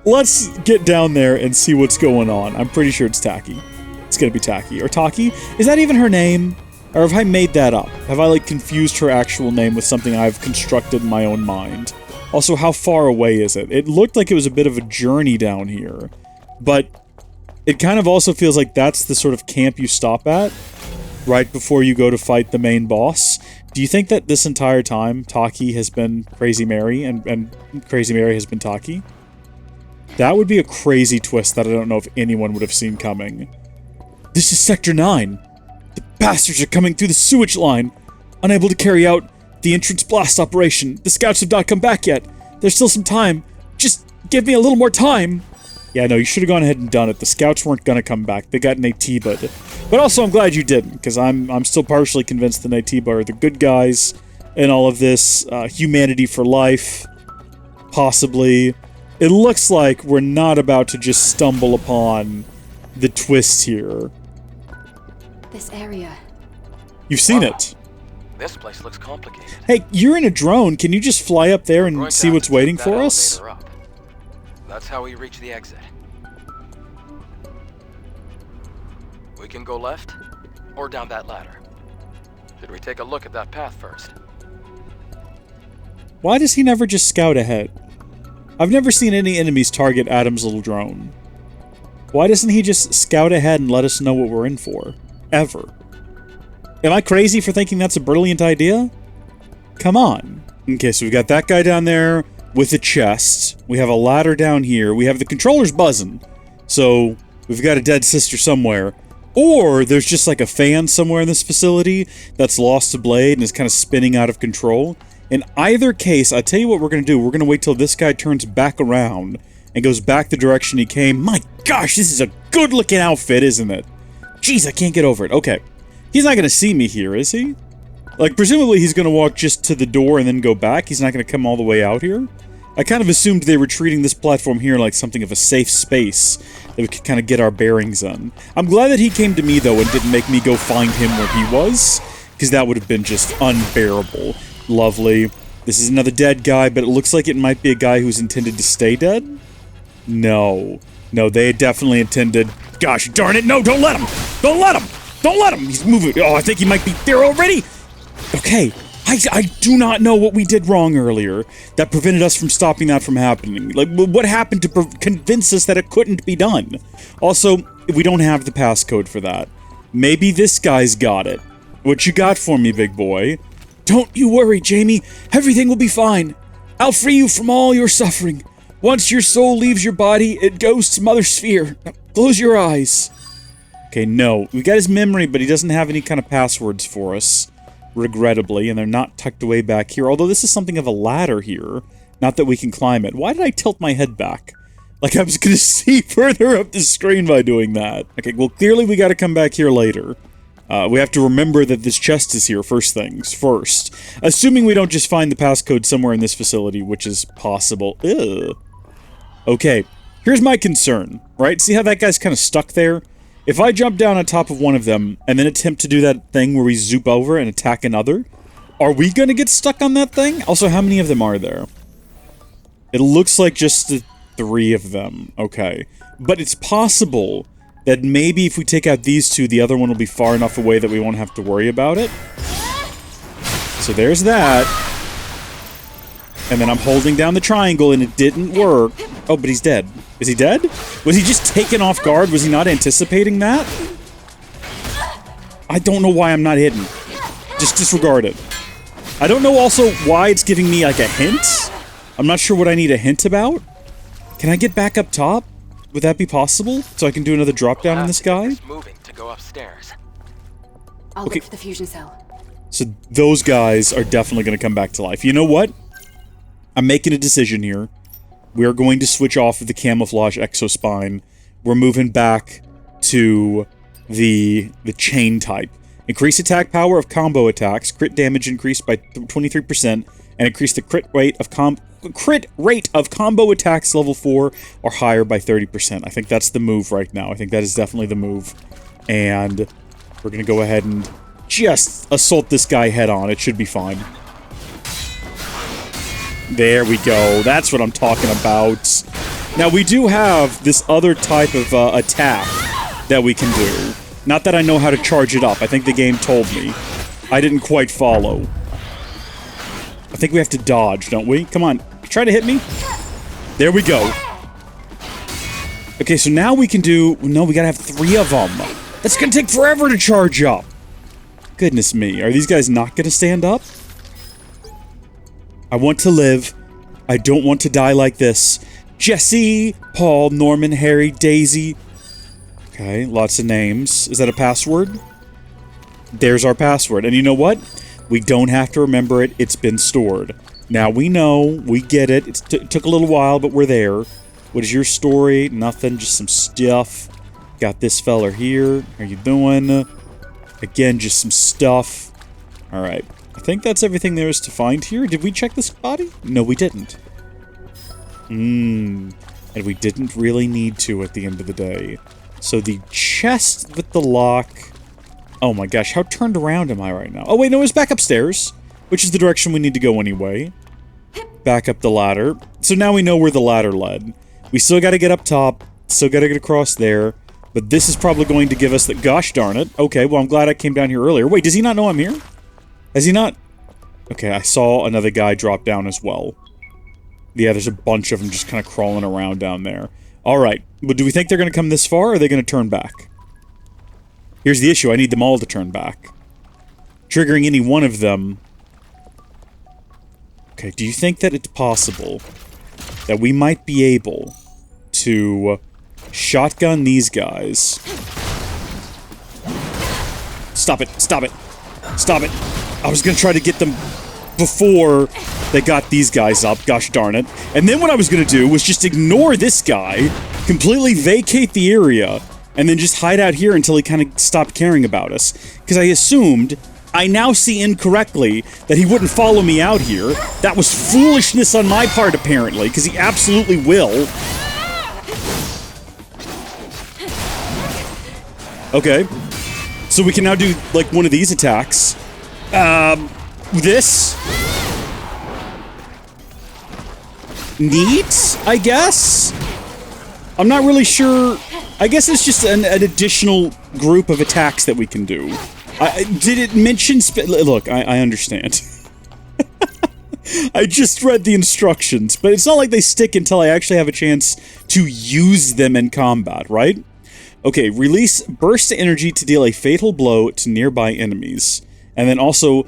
let's get down there and see what's going on. I'm pretty sure it's Taki. It's gonna be Taki. Or Taki? Is that even her name? Or have I made that up? Have I, like, confused her actual name with something I've constructed in my own mind? Also, how far away is it? It looked like it was a bit of a journey down here. But it kind of also feels like that's the sort of camp you stop at right before you go to fight the main boss. Do you think that this entire time, Taki has been Crazy Mary and Crazy Mary has been Taki? That would be a crazy twist that I don't know if anyone would have seen coming. This is Sector 9. The bastards are coming through the sewage line. Unable to carry out the entrance blast operation. The scouts have not come back yet. There's still some time. Just give me a little more time. Yeah, no, you should have gone ahead and done it. The scouts weren't gonna come back. They got Naytiba'd. But also, I'm glad you didn't, because I'm still partially convinced the Naytiba are the good guys in all of this. Humanity for life. Possibly. It looks like we're not about to just stumble upon the twist here. This area. You've seen it. This place looks complicated. Hey, you're in a drone. Can you just fly up there and see what's waiting for us? That's how we reach the exit. We can go left or down that ladder. Should we take a look at that path first? Why does he never just scout ahead? I've never seen any enemies target Adam's little drone. Why doesn't he just scout ahead and let us know what we're in for? Ever. Am I crazy for thinking that's a brilliant idea? Come on. Okay, so we've got that guy down there with a chest. We have a ladder down here. We have the controllers buzzing. So, we've got a dead sister somewhere. Or, there's just like a fan somewhere in this facility that's lost a blade and is kind of spinning out of control. In either case, I'll tell you what we're going to do. We're going to wait till this guy turns back around and goes back the direction he came. My gosh, this is a good-looking outfit, isn't it? Jeez, I can't get over it. Okay. He's not going to see me here, is he? Like, presumably he's going to walk just to the door and then go back. He's not going to come all the way out here. I kind of assumed they were treating this platform here like something of a safe space that we could kind of get our bearings on. I'm glad that he came to me, though, and didn't make me go find him where he was, because that would have been just unbearable. Lovely. This is another dead guy, but it looks like it might be a guy who's intended to stay dead? No. No, they definitely intended... Gosh darn it, no, don't let him! Don't let him! Don't let him! He's moving. Oh, I think he might be there already! Okay, I do not know what we did wrong earlier that prevented us from stopping that from happening. Like, what happened to convince us that it couldn't be done? Also, we don't have the passcode for that. Maybe this guy's got it. What you got for me, big boy? Don't you worry, Jamie. Everything will be fine. I'll free you from all your suffering. Once your soul leaves your body, it goes to Mother Sphere. Now, close your eyes. Okay, no. We got his memory, but he doesn't have any kind of passwords for us. Regrettably, and they're not tucked away back here. Although this is something of a ladder here. Not that we can climb it. Why did I tilt my head back? Like I was gonna see further up the screen by doing that. Okay, well, clearly we gotta come back here later. We have to remember that this chest is here first things first. Assuming we don't just find the passcode somewhere in this facility, which is possible. Ugh. Okay, here's my concern, right? See how that guy's kind of stuck there? If I jump down on top of one of them, and then attempt to do that thing where we zoop over and attack another, are we gonna get stuck on that thing? Also, how many of them are there? It looks like just the 3 of them. Okay. But it's possible that maybe if we take out these 2, the other one will be far enough away that we won't have to worry about it. So there's that. And then I'm holding down the triangle and it didn't work. Oh, but he's dead. Is he dead? Was he just taken off guard? Was he not anticipating that? I don't know why I'm not hidden. Just disregard it. I don't know also why it's giving me like a hint. I'm not sure what I need a hint about. Can I get back up top? Would that be possible? So I can do another drop down on this guy? Moving to go upstairs. I'll look for the fusion cell. So those guys are definitely going to come back to life. You know what? I'm making a decision here. We're going to switch off of the camouflage exospine. We're moving back to the chain type. Increase attack power of combo attacks. Crit damage increased by 23%. And increase the crit rate of combo attacks level 4 or higher by 30%. I think that's the move right now. I think that is definitely the move. And we're going to go ahead and just assault this guy head on. It should be fine. There we go. That's what I'm talking about. Now, we do have this other type of attack that we can do. Not that I know how to charge it up. I think the game told me. I didn't quite follow. I think we have to dodge, don't we? Come on, try to hit me. There we go. Okay, so now we can do... No, we gotta have 3 of them. That's gonna take forever to charge up. Goodness me, are these guys not gonna stand up? I want to live. I don't want to die like this. Jesse, Paul, Norman, Harry, Daisy. Okay, lots of names. Is that a password? There's our password. And you know what? We don't have to remember it. It's been stored. Now we know. We get it. It took a little while, but we're there. What is your story? Nothing. Just some stuff. Got this fella here. How you doing? Again, just some stuff. Alright. I think that's everything there is to find here. Did we check this body? No, we didn't. And we didn't really need to at the end of the day. So the chest with the lock... Oh my gosh, how turned around am I right now? Oh wait, no, it's back upstairs, which is the direction we need to go anyway. Back up the ladder. So now we know where the ladder led. We still gotta get up top, still gotta get across there, but this is probably going to give us the... Gosh darn it. Okay, well I'm glad I came down here earlier. Wait, does he not know I'm here? Has he not? Okay, I saw another guy drop down as well. Yeah, there's a bunch of them just kind of crawling around down there. Alright, but do we think they're gonna come this far, or are they gonna turn back? Here's the issue, I need them all to turn back. Triggering any one of them... Okay, do you think that it's possible that we might be able to shotgun these guys? Stop it, stop it, stop it! I was gonna try to get them before they got these guys up, gosh darn it. And then what I was gonna do was just ignore this guy, completely vacate the area, and then just hide out here until he kind of stopped caring about us. Because I assumed, I now see incorrectly, that he wouldn't follow me out here. That was foolishness on my part, apparently, because he absolutely will. Okay. So we can now do, like, one of these attacks. This? Neat, I guess? I'm not really sure. I guess it's just an additional group of attacks that we can do. Did it mention look, I understand. I just read the instructions, but it's not like they stick until I actually have a chance to use them in combat, right? Okay, release burst energy to deal a fatal blow to nearby enemies. And then also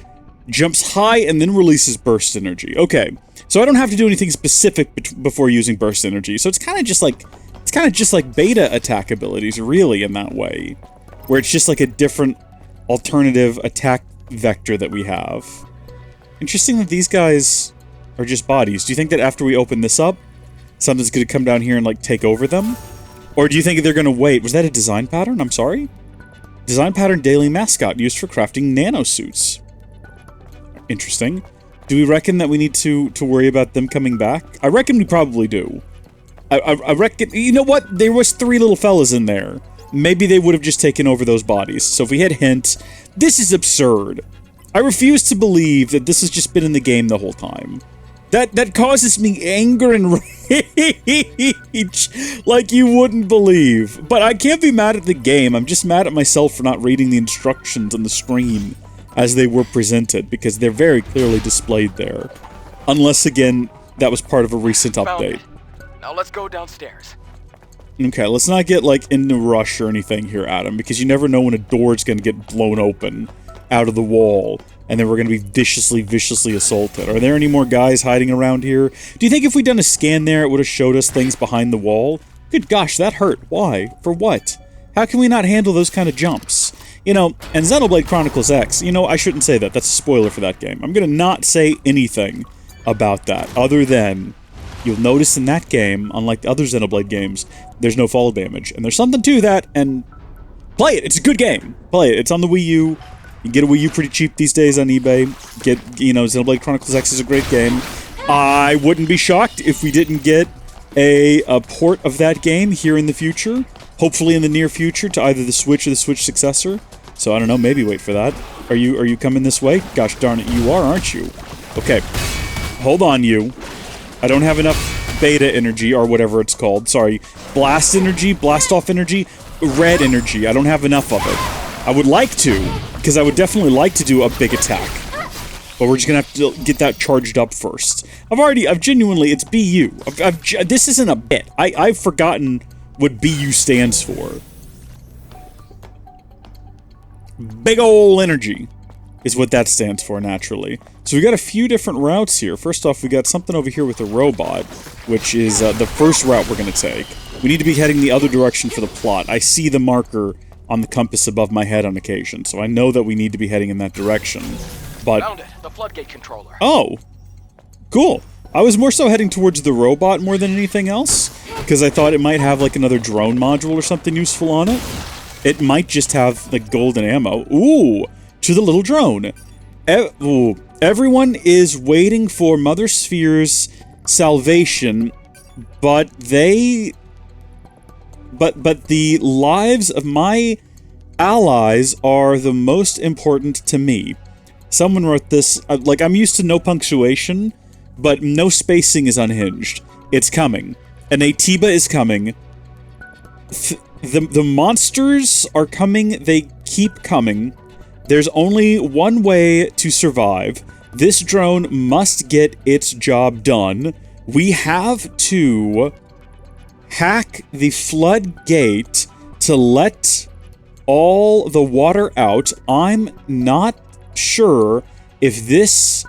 jumps high and then releases burst energy. Okay, so I don't have to do anything specific before using burst energy. So it's kind of just like beta attack abilities, really, in that way, where it's just like a different alternative attack vector that we have. Interesting that these guys are just bodies. Do you think that after we open this up, something's going to come down here and like take over them? Or do you think they're going to wait? Was that a design pattern? I'm sorry? Design pattern daily mascot used for crafting nanosuits. Interesting. Do we reckon that we need to worry about them coming back? I reckon we probably do. I reckon... You know what? There was 3 little fellas in there. Maybe they would have just taken over those bodies. So if we had hint... This is absurd. I refuse to believe that this has just been in the game the whole time. That causes me anger and rage like you wouldn't believe. But I can't be mad at the game. I'm just mad at myself for not reading the instructions on the screen as they were presented, because they're very clearly displayed there. Unless, again, that was part of a recent update. Now let's go downstairs. Okay, let's not get, like, in a rush or anything here, Adam, because you never know when a door's gonna get blown open out of the wall, and then we're gonna be viciously assaulted. Are there any more guys hiding around here? Do you think if we'd done a scan there, it would have showed us things behind the wall? Good gosh, that hurt. Why? For what? How can we not handle those kind of jumps? You know, and Xenoblade Chronicles X, you know, I shouldn't say that. That's a spoiler for that game. I'm gonna not say anything about that, other than you'll notice in that game, unlike the other Xenoblade games, there's no fall damage. And there's something to that, and play it! It's a good game! Play it. It's on the Wii U. You can get a Wii U pretty cheap these days on eBay. You know, Xenoblade Chronicles X is a great game. I wouldn't be shocked if we didn't get a port of that game here in the future. Hopefully in the near future to either the Switch or the Switch successor. So I don't know, maybe wait for that. Are you coming this way? Gosh darn it, you are, aren't you? Okay. Hold on, you. I don't have enough beta energy, or whatever it's called. Sorry, blast energy, blast off energy, red energy. I don't have enough of it. I would like to, because I would definitely like to do a big attack. But we're just gonna have to get that charged up first. I've genuinely, it's BU. This isn't a bit. I've forgotten what BU stands for. Big ol' energy is what that stands for, naturally. So we got a few different routes here. First off, we got something over here with a robot, which is the first route we're gonna take. We need to be heading the other direction for the plot. I see the marker on the compass above my head on occasion, so I know that we need to be heading in that direction. But Found it, the floodgate controller. oh, cool. I was more so heading towards the robot more than anything else, because I thought it might have like another drone module or something useful on it. It might just have like golden ammo. Ooh, to the little drone. Everyone is waiting for Mother Sphere's salvation, but the lives of my allies are the most important to me. Someone wrote this, like, I'm used to no punctuation, but no spacing is unhinged. It's coming. A Naytiba is coming. The monsters are coming, they keep coming. There's only one way to survive. This drone must get its job done. We have to hack the floodgate to let all the water out. I'm not sure if this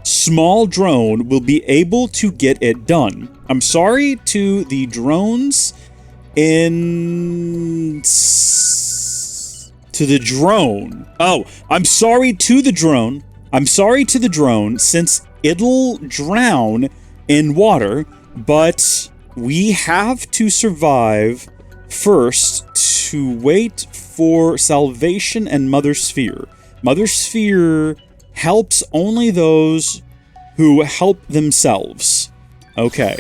small drone will be able to get it done. I'm sorry to the drones to the drone. Oh, I'm sorry to the drone. I'm sorry to the drone since it'll drown in water, but we have to survive first to wait for salvation and Mother Sphere. Mother Sphere helps only those who help themselves. Okay.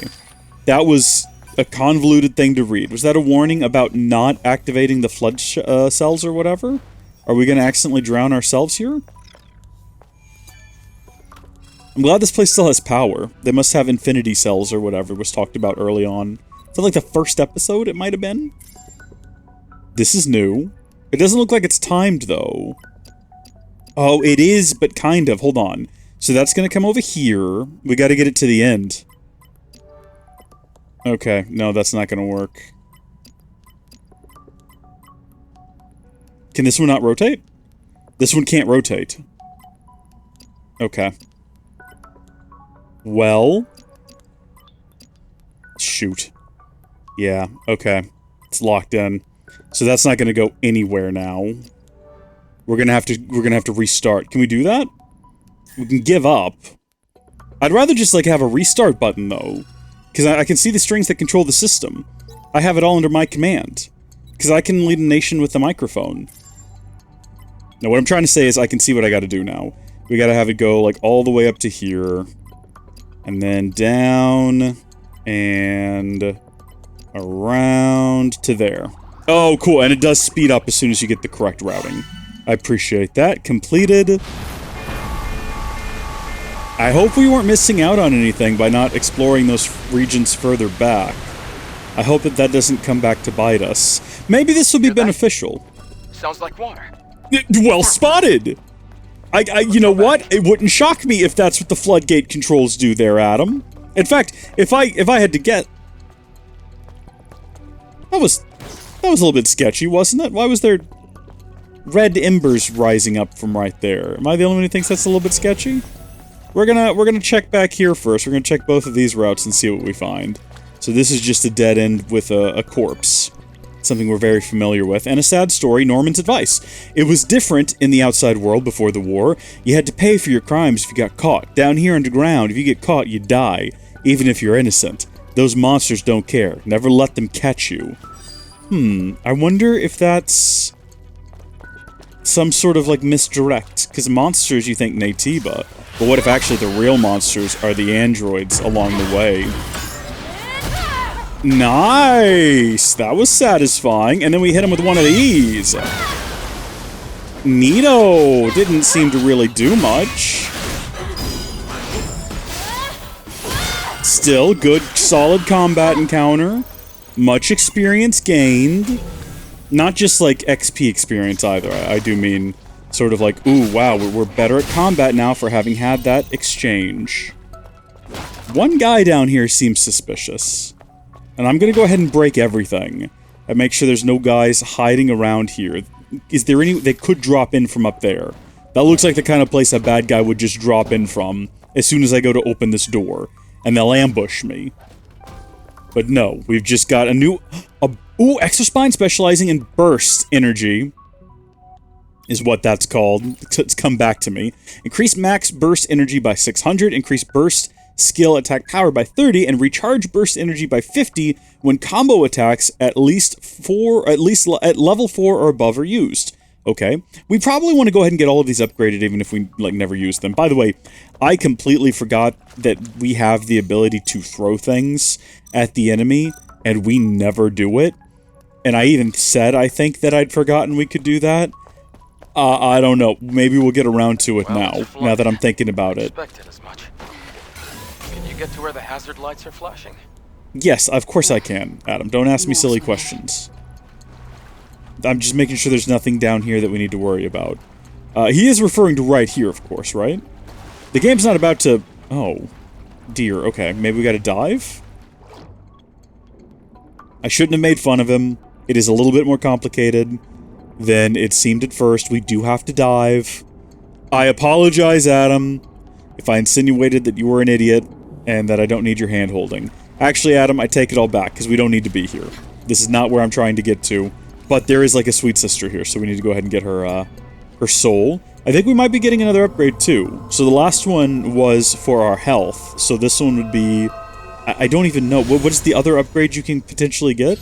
That was a convoluted thing to read. Was that a warning about not activating the flood cells or whatever? Are we going to accidentally drown ourselves here? I'm glad this place still has power. They must have infinity cells or whatever was talked about early on. Is that like the first episode it might have been? This is new. It doesn't look like it's timed, though. Oh, it is, but kind of. Hold on. So that's going to come over here. We got to get it to the end. Okay, no, that's not going to work. Can this one not rotate? This one can't rotate. Okay. Well. Shoot. Yeah, okay. It's locked in. So that's not going to go anywhere now. We're going to have to restart. Can we do that? We can give up. I'd rather just like have a restart button though. Because I can see the strings that control the system. I have it all under my command. Because I can lead a nation with a microphone. Now, what I'm trying to say is I can see what I gotta do now. We gotta have it go, like, all the way up to here. And then down. And around to there. Oh, cool. And it does speed up as soon as you get the correct routing. I appreciate that. Completed. I hope we weren't missing out on anything by not exploring those regions further back. I hope that doesn't come back to bite us. Maybe this will be beneficial. Sounds like water. Well spotted! You know what? It wouldn't shock me if that's what the floodgate controls do there, Adam. In fact, if I had to get... That was a little bit sketchy, wasn't it? Why was there red embers rising up from right there? Am I the only one who thinks that's a little bit sketchy? We're gonna check back here first. We're gonna check both of these routes and see what we find. So this is just a dead end with a corpse. Something we're very familiar with. And a sad story, Norman's advice. It was different in the outside world before the war. You had to pay for your crimes if you got caught. Down here underground, if you get caught, you die. Even if you're innocent. Those monsters don't care. Never let them catch you. I wonder if that's some sort of, like, misdirect. Because monsters, you think Naytiba. But what if actually the real monsters are the androids along the way? Nice! That was satisfying. And then we hit him with one of these. Neato! Didn't seem to really do much. Still, good, solid combat encounter. Much experience gained. Not just, like, XP experience either. I do mean sort of like, ooh, wow, we're better at combat now for having had that exchange. One guy down here seems suspicious. And I'm gonna go ahead and break everything. And make sure there's no guys hiding around here. Is there any... They could drop in from up there. That looks like the kind of place a bad guy would just drop in from as soon as I go to open this door. And they'll ambush me. But no, we've just got a new... Ooh, Exospine specializing in burst energy. Is what that's called. It's come back to me. Increase max burst energy by 600. Increase burst skill attack power by 30. And recharge burst energy by 50 when combo attacks at level 4 or above are used. Okay. We probably want to go ahead and get all of these upgraded even if we, like, never use them. By the way, I completely forgot that we have the ability to throw things at the enemy, and we never do it. And I even said, I think, that I'd forgotten we could do that. I don't know. Maybe we'll get around to it now that I'm thinking about it. Expected as much. Can you get to where the hazard lights are flashing? Yes, of course I can, Adam. Don't ask me silly questions. I'm just making sure there's nothing down here that we need to worry about. He is referring to right here, of course, right? The game's not about to... Oh. Dear, okay. Maybe we gotta dive? I shouldn't have made fun of him. It is a little bit more complicated than it seemed at first. We do have to dive. I apologize, Adam, if I insinuated that you were an idiot and that I don't need your hand-holding. Actually, Adam, I take it all back, because we don't need to be here. This is not where I'm trying to get to. But there is, like, a sweet sister here, so we need to go ahead and get her, her soul. I think we might be getting another upgrade, too. So the last one was for our health, so this one would be... I don't even know. What is the other upgrade you can potentially get?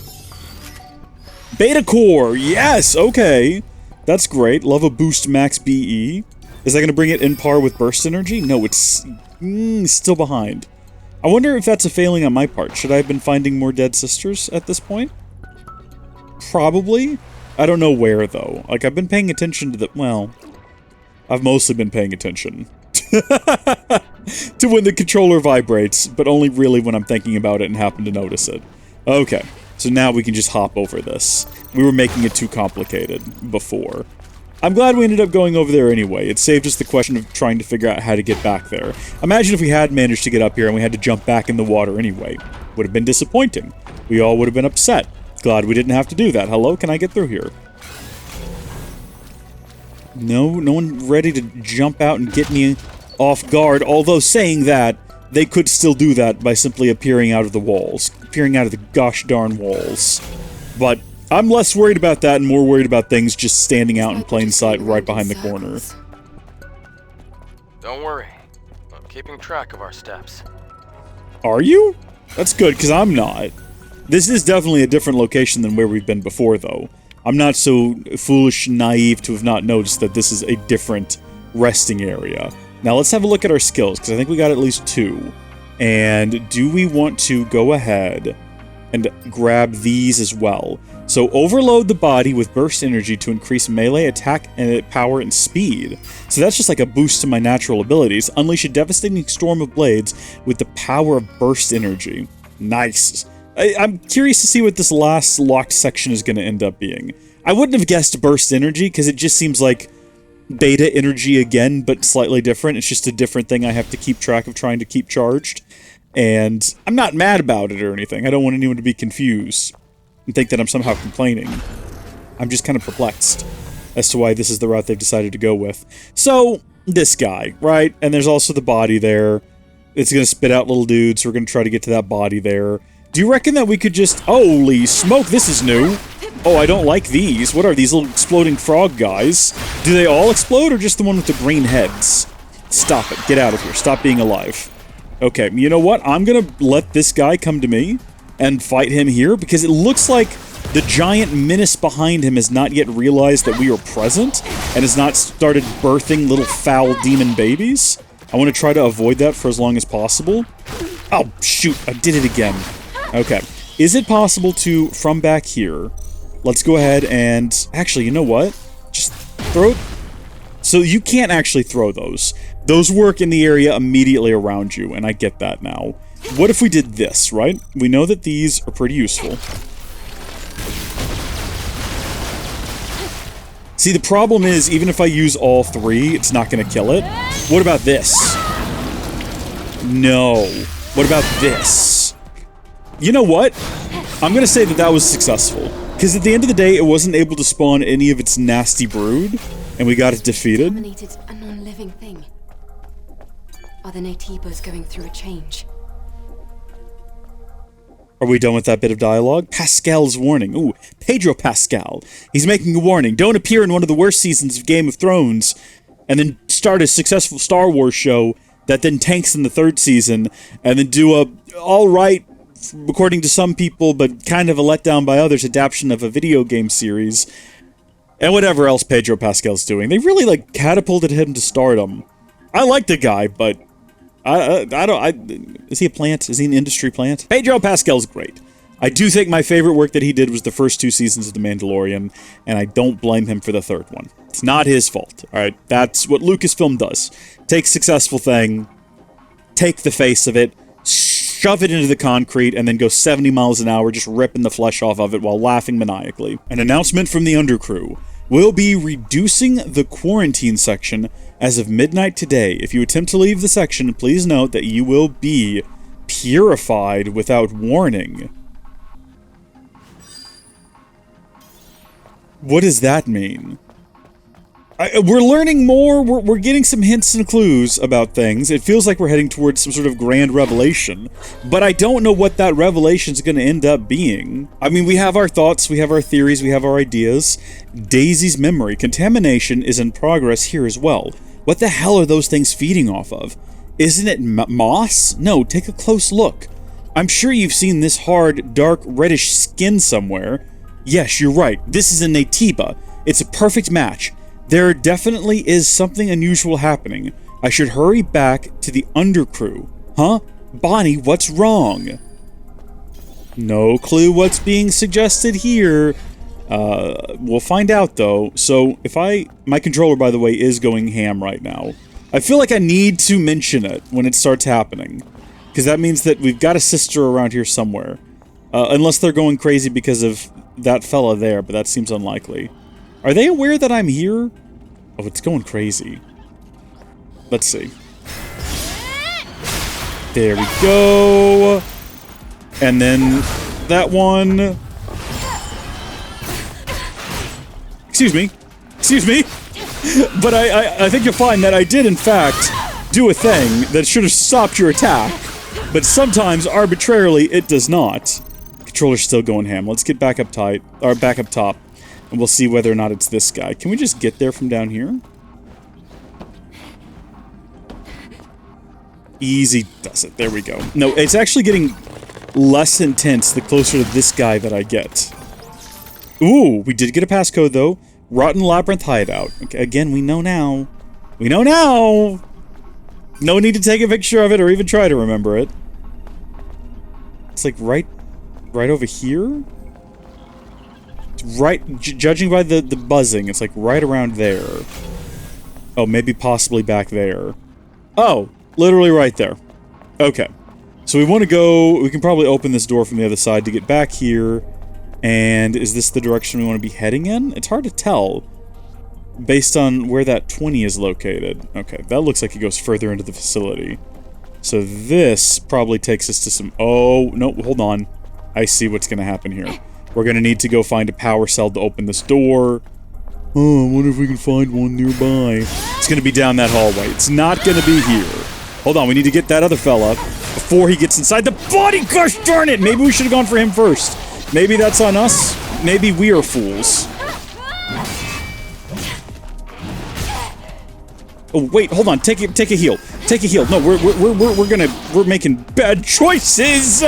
Beta Core! Yes! Okay. That's great. Love a boost max BE. Is that going to bring it in par with burst energy? No, it's still behind. I wonder if that's a failing on my part. Should I have been finding more dead sisters at this point? Probably. I don't know where, though. Like, I've been paying attention to the... Well, I've mostly been paying attention to when the controller vibrates, but only really when I'm thinking about it and happen to notice it. Okay, so now we can just hop over this. We were making it too complicated before. I'm glad we ended up going over there anyway. It saved us the question of trying to figure out how to get back there. Imagine if we had managed to get up here and we had to jump back in the water anyway. Would have been disappointing. We all would have been upset. Glad we didn't have to do that. Hello, can I get through here? No one ready to jump out and get me off guard, although saying that, they could still do that by simply appearing out of the walls. Appearing out of the gosh darn walls. But I'm less worried about that and more worried about things just standing out in plain sight right behind the corner. Don't worry. I'm keeping track of our steps. Are you? That's good, because I'm not. This is definitely a different location than where we've been before, though. I'm not so foolish and naive to have not noticed that this is a different resting area. Now let's have a look at our skills, because I think we got at least 2. And do we want to go ahead and grab these as well? So overload the body with burst energy to increase melee attack and power and speed. So that's just like a boost to my natural abilities. Unleash a devastating storm of blades with the power of burst energy. Nice. I'm curious to see what this last locked section is going to end up being. I wouldn't have guessed burst energy, because it just seems like beta energy again, but slightly different. It's just a different thing I have to keep track of trying to keep charged. And I'm not mad about it or anything. I don't want anyone to be confused and think that I'm somehow complaining. I'm just kind of perplexed as to why this is the route they've decided to go with. So, this guy, right? And there's also the body there. It's going to spit out little dudes, so we're going to try to get to that body there. Do you reckon that we could just... Holy smoke, this is new. Oh, I don't like these. What are these little exploding frog guys? Do they all explode, or just the one with the green heads? Stop it. Get out of here. Stop being alive. Okay, you know what? I'm gonna let this guy come to me and fight him here, because it looks like the giant menace behind him has not yet realized that we are present and has not started birthing little foul demon babies. I want to try to avoid that for as long as possible. Oh, shoot. I did it again. Okay. Is it possible to, from back here, let's go ahead and... Actually, you know what? Just throw it. So you can't actually throw those. Those work in the area immediately around you, and I get that now. what if we did this, right? We know that these are pretty useful. See, the problem is, even if I use all three, it's not going to kill it. What about this? No. What about this? You know what? I'm going to say that that was successful. Because at the end of the day, it wasn't able to spawn any of its nasty brood, and we got it defeated. Dominated a non-living thing. Are the Naytibas going through a change? Are we done with that bit of dialogue? Pascal's warning. Ooh, Pedro Pascal. He's making a warning. Don't appear in one of the worst seasons of Game of Thrones, and then start a successful Star Wars show that then tanks in the third season, and then do a alright, according to some people, but kind of a letdown by others, adaptation of a video game series, and whatever else Pedro Pascal's doing. They really, like, catapulted him to stardom. I like the guy, but is he a plant? Is he an industry plant? Pedro Pascal's great. I do think my favorite work that he did was the first 2 seasons of The Mandalorian, and I don't blame him for the third one. It's not his fault, alright? That's what Lucasfilm does. Take a successful thing, take the face of it, shove it into the concrete, and then go 70 miles an hour just ripping the flesh off of it while laughing maniacally. An announcement from the undercrew. We'll be reducing the quarantine section as of midnight today. If you attempt to leave the section, please note that you will be purified without warning. What does that mean? We're learning more, we're getting some hints and clues about things. It feels like we're heading towards some sort of grand revelation, but I don't know what that revelation is going to end up being. I mean, we have our thoughts, we have our theories, we have our ideas. Daisy's memory. Contamination is in progress here as well. What the hell are those things feeding off of? Isn't it moss? No, take a close look. I'm sure you've seen this hard, dark, reddish skin somewhere. Yes, you're right. This is a Naytiba. It's a perfect match. There definitely is something unusual happening. I should hurry back to the undercrew. Huh? Bonnie, what's wrong? No clue what's being suggested here. We'll find out though. So, my controller, by the way, is going ham right now. I feel like I need to mention it when it starts happening. Because that means that we've got a sister around here somewhere. Unless they're going crazy because of that fella there, but that seems unlikely. Are they aware that I'm here? Oh, it's going crazy. Let's see. There we go. And then that one. Excuse me. Excuse me. But I think you'll find that I did, in fact, do a thing that should have stopped your attack. But sometimes, arbitrarily, it does not. Controller's still going ham. Let's get back up tight, or back up top. And we'll see whether or not it's this guy. Can we just get there from down here? Easy does it. There we go. No, it's actually getting less intense the closer to this guy that I get. Ooh, we did get a passcode, though. Rotten Labyrinth hideout. Okay, again, we know now. We know now! No need to take a picture of it or even try to remember it. It's like right over here? Right, judging by the buzzing, it's like right around there. Oh, maybe possibly back there. Oh, literally right there. Okay. So we want to go, we can probably open this door from the other side to get back here. And is this the direction we want to be heading in? It's hard to tell based on where that 20 is located. Okay, that looks like it goes further into the facility. So this probably takes us to some, oh, no, hold on. I see what's going to happen here. We're going to need to go find a power cell to open this door. Oh, I wonder if we can find one nearby. It's going to be down that hallway. It's not going to be here. Hold on, we need to get that other fella before he gets inside the body. Gosh darn it! Maybe we should have gone for him first. Maybe that's on us. Maybe we are fools. Oh, wait, hold on. Take a heal. Take a heal. No, we're making bad choices!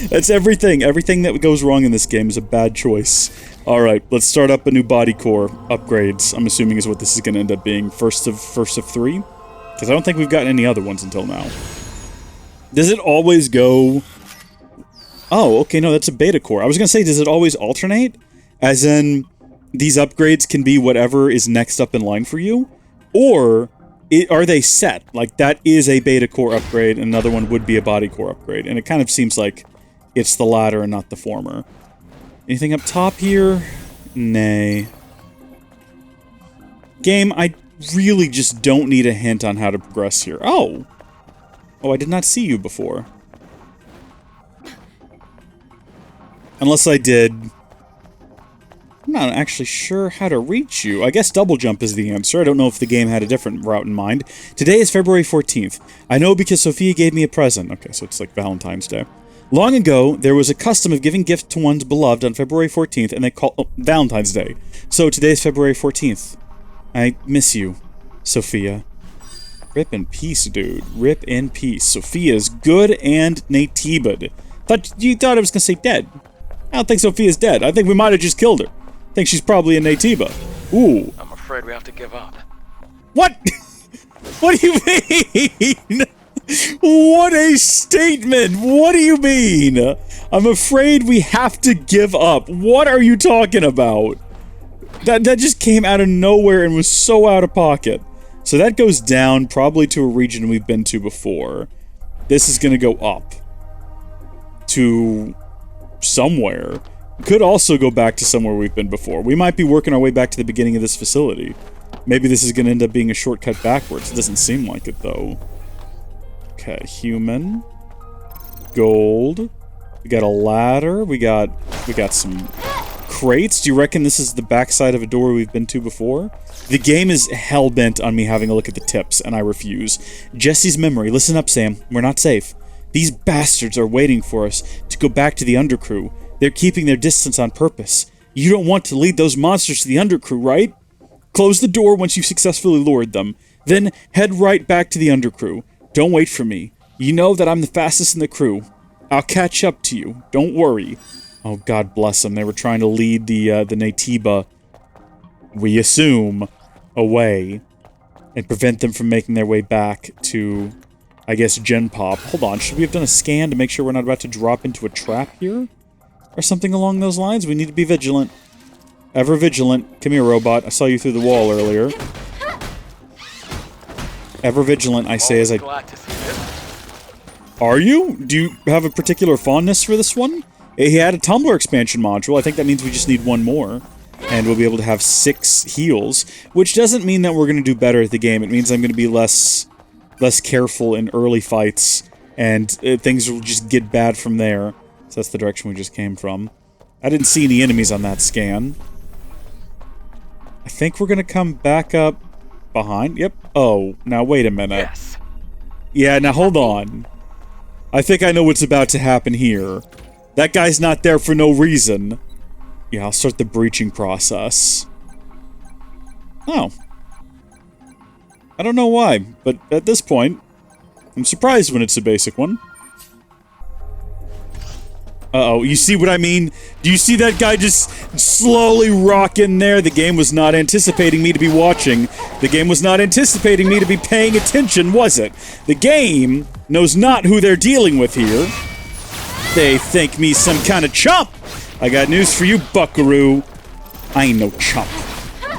That's everything. Everything that goes wrong in this game is a bad choice. Alright, let's start up a new body core. Upgrades, I'm assuming is what this is going to end up being. First of 3? Because I don't think we've gotten any other ones until now. Does it always go... Oh, okay, no, that's a beta core. I was going to say, does it always alternate? As in, these upgrades can be whatever is next up in line for you? Or are they set? Like, that is a beta core upgrade, and another one would be a body core upgrade, and it kind of seems like it's the latter and not the former. Anything up top here? Nay. Game, I really just don't need a hint on how to progress here. Oh! Oh, I did not see you before. Unless I did. I'm not actually sure how to reach you. I guess double jump is the answer. I don't know if the game had a different route in mind. Today is February 14th. I know because Sophia gave me a present. Okay, so it's like Valentine's Day. Long ago, there was a custom of giving gifts to one's beloved on February 14th, and they call Valentine's Day. So today is February 14th. I miss you, Sophia. Rip in peace, dude. Rip in peace. Sophia's good and Naytiba. You thought I was gonna say dead. I don't think Sophia's dead. I think we might have just killed her. I think she's probably a Naytiba. Ooh. I'm afraid we have to give up. What? What do you mean? What a statement! What do you mean? I'm afraid we have to give up. What are you talking about? That just came out of nowhere and was so out of pocket. So that goes down, probably to a region we've been to before. This is gonna go up. To somewhere. Could also go back to somewhere we've been before. We might be working our way back to the beginning of this facility. Maybe this is gonna end up being a shortcut backwards. It doesn't seem like it, though. Okay, human. Gold. We got a ladder. We got some crates. Do you reckon this is the backside of a door we've been to before? The game is hell-bent on me having a look at the tips, and I refuse. Jesse's memory. Listen up, Sam. We're not safe. These bastards are waiting for us to go back to the undercrew. They're keeping their distance on purpose. You don't want to lead those monsters to the undercrew, right? Close the door once you've successfully lured them. Then head right back to the undercrew. Don't wait for me. You know that I'm the fastest in the crew. I'll catch up to you. Don't worry. Oh, God bless them. They were trying to lead the Naytiba, we assume, away and prevent them from making their way back to, I guess, Gen Pop. Hold on, should we have done a scan to make sure we're not about to drop into a trap here? Or something along those lines? We need to be vigilant. Ever vigilant. Come here, robot. I saw you through the wall earlier. Ever vigilant, I say as I... Are you? Do you have a particular fondness for this one? He had a Tumblr expansion module. I think that means we just need one more. And we'll be able to have 6 heals. Which doesn't mean that we're going to do better at the game. It means I'm going to be less careful in early fights. And things will just get bad from there. So that's the direction we just came from. I didn't see any enemies on that scan. I think we're going to come back up behind. Yep. Oh, now wait a minute. Yes. Yeah, now hold on. I think I know what's about to happen here. That guy's not there for no reason. Yeah, I'll start the breaching process. Oh. I don't know why, but at this point, I'm surprised when it's a basic one. Uh-oh, you see what I mean? Do you see that guy just slowly rock in there? The game was not anticipating me to be watching. The game was not anticipating me to be paying attention, was it? The game knows not who they're dealing with here. They think me some kind of chump. I got news for you, buckaroo. I ain't no chump.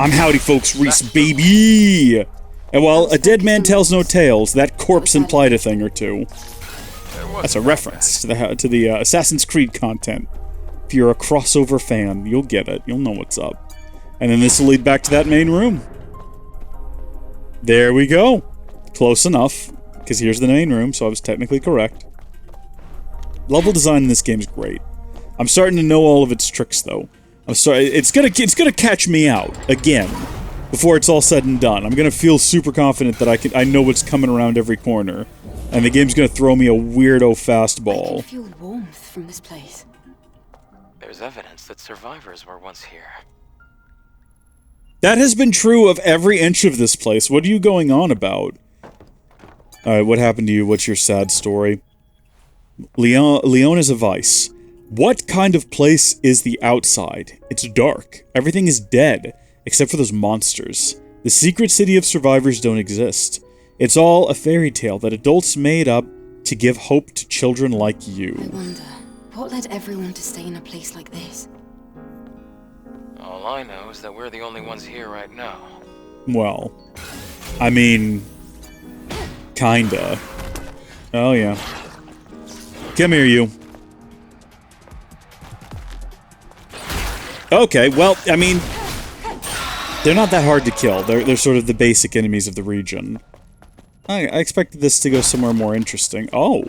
I'm Howdy Folks Reese, baby. And while a dead man tells no tales, that corpse implied a thing or two. That's a reference to the Assassin's Creed content. If you're a crossover fan, you'll get it. You'll know what's up. And then this will lead back to that main room. There we go. Close enough, because here's the main room, so I was technically correct. Level design in this game is great. I'm starting to know all of its tricks, though. I'm sorry, it's gonna catch me out again before it's all said and done. I'm gonna feel super confident that I know what's coming around every corner. And the game's gonna throw me a weirdo fastball. I can feel warmth from this place. There's evidence that survivors were once here. That has been true of every inch of this place. What are you going on about? Alright, what happened to you? What's your sad story? Leon is a vice. What kind of place is the outside? It's dark. Everything is dead, except for those monsters. The secret city of survivors don't exist. It's all a fairy tale that adults made up to give hope to children like you. I wonder, what led everyone to stay in a place like this? All I know is that we're the only ones here right now. Well, I mean, Kinda. Oh, yeah. Come here, you. Okay, well, I mean, they're not that hard to kill. They're sort of the basic enemies of the region. I expected this to go somewhere more interesting. Oh.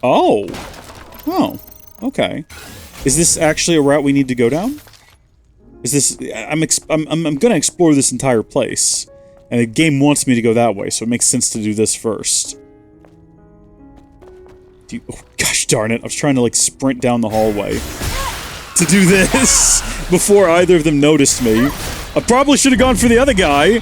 Oh. Oh. Okay. Is this actually a route we need to go down? Is this... I'm gonna explore this entire place. And the game wants me to go that way, so it makes sense to do this first. Oh, gosh darn it. I was trying to, like, sprint down the hallway to do this before either of them noticed me. I probably should have gone for the other guy.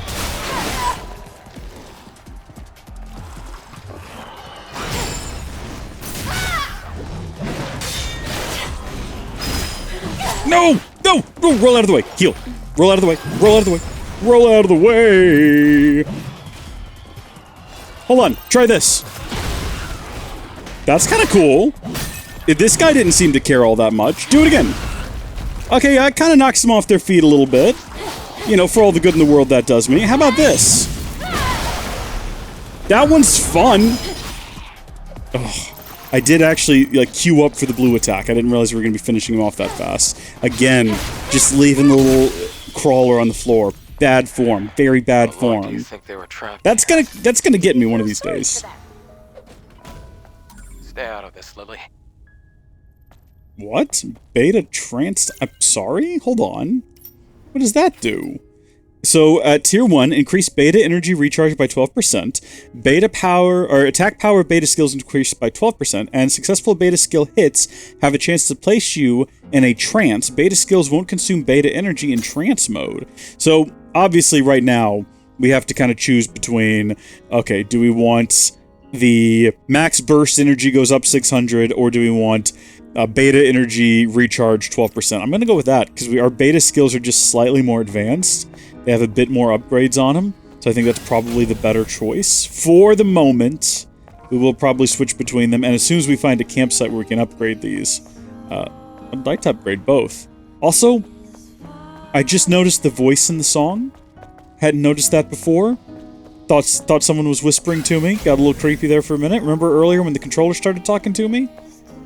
No! No! No! Roll out of the way! Heal! Roll out of the way! Roll out of the way! Roll out of the way! Hold on. Try this. That's kind of cool. This guy didn't seem to care all that much. Do it again. Okay, yeah, it kind of knocks them off their feet a little bit. You know, for all the good in the world that does me. How about this? That one's fun. Ugh. I did actually, like, queue up for the blue attack. I didn't realize we were going to be finishing him off that fast. Again, just leaving the little crawler on the floor. Bad form. Very bad form. Do you think they were trapped? That's gonna get me one of these days. Stay out of this, Lily. What? Beta trans... I'm sorry? Hold on. What does that do? So, at Tier 1, increase beta energy recharge by 12%, beta power, or attack power beta skills increased by 12%, and successful beta skill hits have a chance to place you in a trance. Beta skills won't consume beta energy in trance mode. So, obviously, right now, we have to kind of choose between, okay, do we want the max burst energy goes up 600, or do we want beta energy recharge 12%? I'm going to go with that, because our beta skills are just slightly more advanced. They have a bit more upgrades on them, so I think that's probably the better choice. For the moment, we will probably switch between them, and as soon as we find a campsite where we can upgrade these, I'd like to upgrade both. Also, I just noticed the voice in the song. Hadn't noticed that before. Thought someone was whispering to me. Got a little creepy there for a minute. Remember earlier when the controller started talking to me?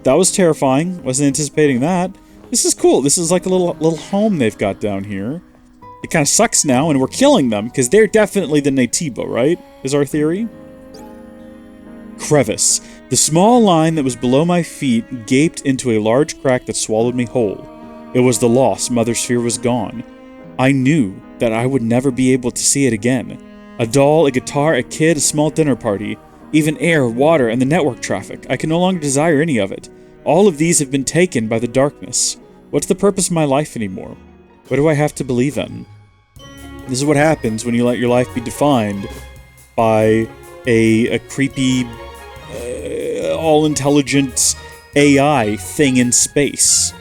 That was terrifying. Wasn't anticipating that. This is cool. This is like a little home they've got down here. It kind of sucks now, and we're killing them, because they're definitely the Naytiba, right? Is our theory? Crevice. The small line that was below my feet gaped into a large crack that swallowed me whole. It was the loss. Mother Sphere was gone. I knew that I would never be able to see it again. A doll, a guitar, a kid, a small dinner party. Even air, water, and the network traffic. I can no longer desire any of it. All of these have been taken by the darkness. What's the purpose of my life anymore? What do I have to believe in? This is what happens when you let your life be defined by a creepy, all-intelligent AI thing in space.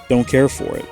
Don't care for it.